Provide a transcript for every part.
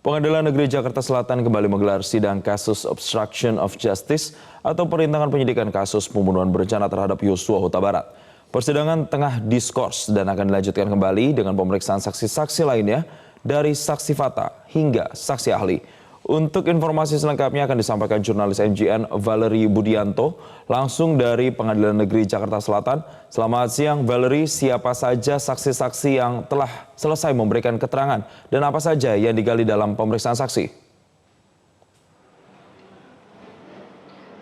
Pengadilan Negeri Jakarta Selatan kembali menggelar sidang kasus obstruction of justice atau perintangan penyidikan kasus pembunuhan berencana terhadap Yosua Huta Barat. Persidangan tengah diskors dan akan dilanjutkan kembali dengan pemeriksaan saksi-saksi lainnya dari saksi fakta hingga saksi ahli. Untuk informasi selengkapnya akan disampaikan jurnalis NGN Valerie Budianto langsung dari Pengadilan Negeri Jakarta Selatan. Selamat siang Valerie, siapa saja saksi-saksi yang telah selesai memberikan keterangan dan apa saja yang digali dalam pemeriksaan saksi?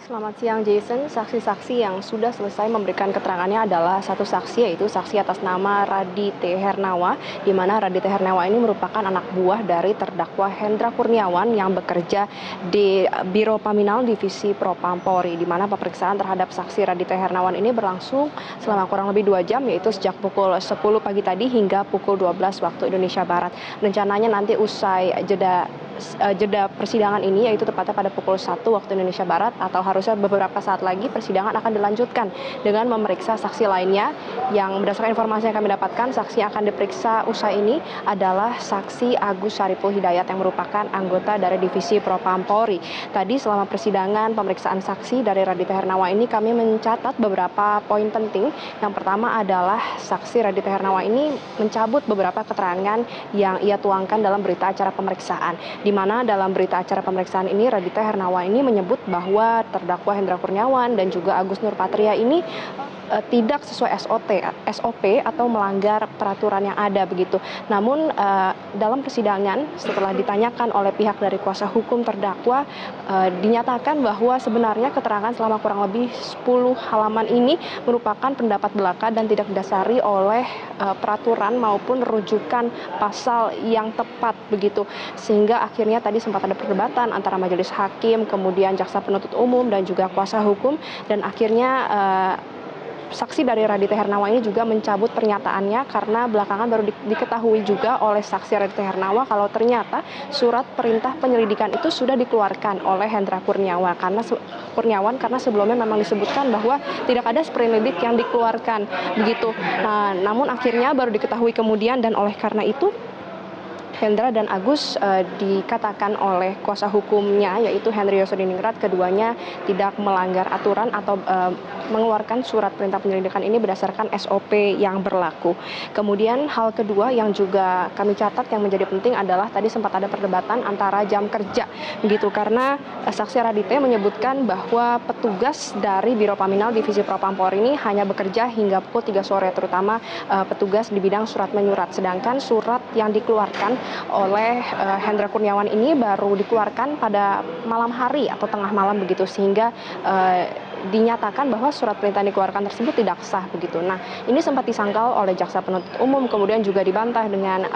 Selamat siang Jason, saksi-saksi yang sudah selesai memberikan keterangannya adalah satu saksi yaitu saksi atas nama Raditya Hernawa, di mana Raditya Hernawa ini merupakan anak buah dari terdakwa Hendra Kurniawan yang bekerja di Biro Paminal Divisi Propam Polri, di mana pemeriksaan terhadap saksi Raditya Hernawan ini berlangsung selama kurang lebih 2 jam yaitu sejak pukul 10 pagi tadi hingga pukul 12 waktu Indonesia Barat. Rencananya nanti usai jeda persidangan ini yaitu tepatnya pada pukul 1 waktu Indonesia Barat atau harusnya beberapa saat lagi persidangan akan dilanjutkan dengan memeriksa saksi lainnya yang berdasarkan informasi yang kami dapatkan saksi yang akan diperiksa usai ini adalah saksi Agus Saripul Hidayat yang merupakan anggota dari Divisi Propam Polri. Tadi selama persidangan pemeriksaan saksi dari Raditya Hernawa ini kami mencatat beberapa poin penting. Yang pertama adalah saksi Raditya Hernawa ini mencabut beberapa keterangan yang ia tuangkan dalam berita acara pemeriksaan. Di mana dalam berita acara pemeriksaan ini Raditya Hernawa ini menyebut bahwa terdakwa Hendra Kurniawan dan juga Agus Nurpatria ini tidak sesuai SOP atau melanggar peraturan yang ada begitu. Namun dalam persidangan setelah ditanyakan oleh pihak dari kuasa hukum terdakwa dinyatakan bahwa sebenarnya keterangan selama kurang lebih 10 halaman ini merupakan pendapat belaka dan tidak didasari oleh peraturan maupun rujukan pasal yang tepat begitu. Sehingga akhirnya tadi sempat ada perdebatan antara majelis hakim, kemudian jaksa penuntut umum dan juga kuasa hukum dan akhirnya saksi dari Raditya Hernawa ini juga mencabut pernyataannya karena belakangan baru diketahui juga oleh saksi Raditya Hernawa kalau ternyata surat perintah penyelidikan itu sudah dikeluarkan oleh Hendra Kurniawan karena sebelumnya memang disebutkan bahwa tidak ada sprindik yang dikeluarkan begitu. Nah, namun akhirnya baru diketahui kemudian dan oleh karena itu Hendra dan Agus dikatakan oleh kuasa hukumnya yaitu Henry Yosodiningrat keduanya tidak melanggar aturan atau mengeluarkan surat perintah penyelidikan ini berdasarkan SOP yang berlaku. Kemudian hal kedua yang juga kami catat yang menjadi penting adalah tadi sempat ada perdebatan antara jam kerja begitu karena saksi Raditya menyebutkan bahwa petugas dari Biro Paminal Divisi Propam Polri ini hanya bekerja hingga pukul 3 sore terutama petugas di bidang surat menyurat, sedangkan surat yang dikeluarkan oleh Hendra Kurniawan ini baru dikeluarkan pada malam hari atau tengah malam begitu sehingga dinyatakan bahwa surat perintah yang dikeluarkan tersebut tidak sah begitu. Nah, ini sempat disangkal oleh jaksa penuntut umum kemudian juga dibantah dengan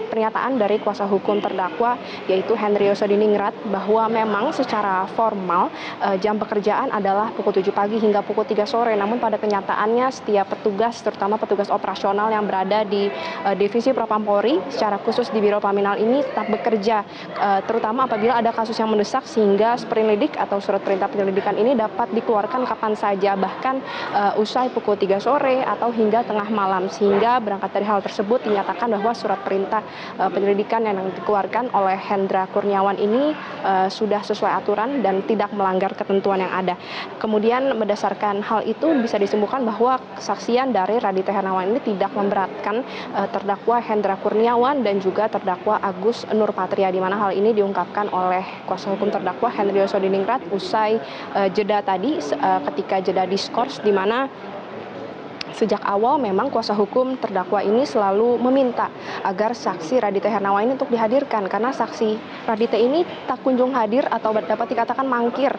pernyataan dari kuasa hukum terdakwa yaitu Henry Yosodiningrat bahwa memang secara formal jam pekerjaan adalah pukul 7 pagi hingga pukul 3 sore. Namun pada kenyataannya setiap petugas terutama petugas operasional yang berada di Divisi Propam Polri secara khusus di Biro Paminal ini tetap bekerja terutama apabila ada kasus yang mendesak sehingga sprindik atau surat perintah penyelidikan ini dapat dikeluarkan kapan saja bahkan usai pukul 3 sore atau hingga tengah malam sehingga berangkat dari hal tersebut dinyatakan bahwa surat perintah penyelidikan yang dikeluarkan oleh Hendra Kurniawan ini sudah sesuai aturan dan tidak melanggar ketentuan yang ada. Kemudian berdasarkan hal itu bisa disimpulkan bahwa kesaksian dari Raditya Hernawan ini tidak memberatkan terdakwa Hendra Kurniawan dan juga terdakwa Agus Nurpatria di mana hal ini diungkapkan oleh kuasa hukum terdakwa Henry Yosodiningrat usai jeda tadi ketika jeda diskors di mana sejak awal memang kuasa hukum terdakwa ini selalu meminta agar saksi Raditya Hernawa ini untuk dihadirkan karena saksi Raditya ini tak kunjung hadir atau dapat dikatakan mangkir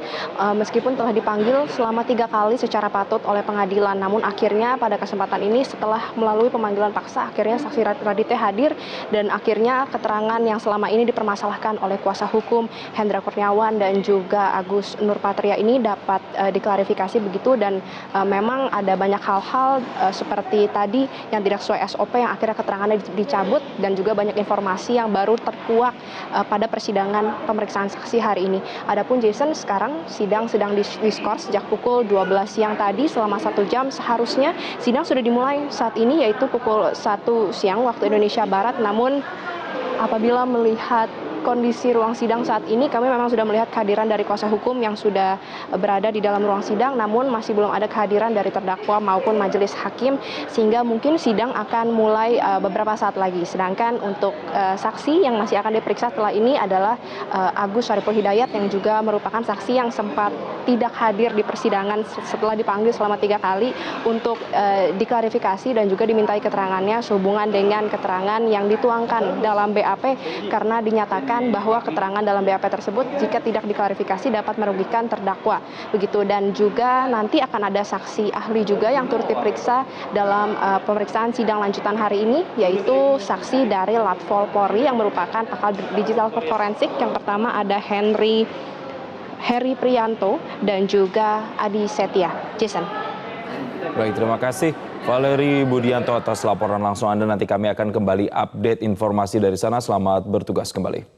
meskipun telah dipanggil selama 3 kali secara patut oleh pengadilan. Namun akhirnya pada kesempatan ini setelah melalui pemanggilan paksa akhirnya saksi Raditya hadir dan akhirnya keterangan yang selama ini dipermasalahkan oleh kuasa hukum Hendra Kurniawan dan juga Agus Nurpatria ini dapat diklarifikasi begitu dan memang ada banyak hal-hal seperti tadi yang tidak sesuai SOP yang akhirnya keterangannya dicabut dan juga banyak informasi yang baru terkuak pada persidangan pemeriksaan saksi hari ini. Adapun Jason sekarang sidang sedang diskors sejak pukul 12 siang tadi selama 1 jam seharusnya sidang sudah dimulai saat ini yaitu pukul 1 siang waktu Indonesia Barat namun apabila melihat kondisi ruang sidang saat ini, kami memang sudah melihat kehadiran dari kuasa hukum yang sudah berada di dalam ruang sidang, namun masih belum ada kehadiran dari terdakwa maupun majelis hakim, sehingga mungkin sidang akan mulai beberapa saat lagi. Sedangkan untuk saksi yang masih akan diperiksa setelah ini adalah Agus Saripul Hidayat yang juga merupakan saksi yang sempat tidak hadir di persidangan setelah dipanggil selama 3 kali untuk diklarifikasi dan juga dimintai keterangannya sehubungan dengan keterangan yang dituangkan dalam BAP, karena dinyatakan bahwa keterangan dalam BAP tersebut jika tidak diklarifikasi dapat merugikan terdakwa. Begitu, dan juga nanti akan ada saksi ahli juga yang turut diperiksa dalam pemeriksaan sidang lanjutan hari ini, yaitu saksi dari Latpol Polri yang merupakan pakar digital forensik. Yang pertama ada Heri Prianto dan juga Adi Setia. Jason. Baik, terima kasih Valeri Budianto atas laporan langsung Anda. Nanti kami akan kembali update informasi dari sana. Selamat bertugas kembali.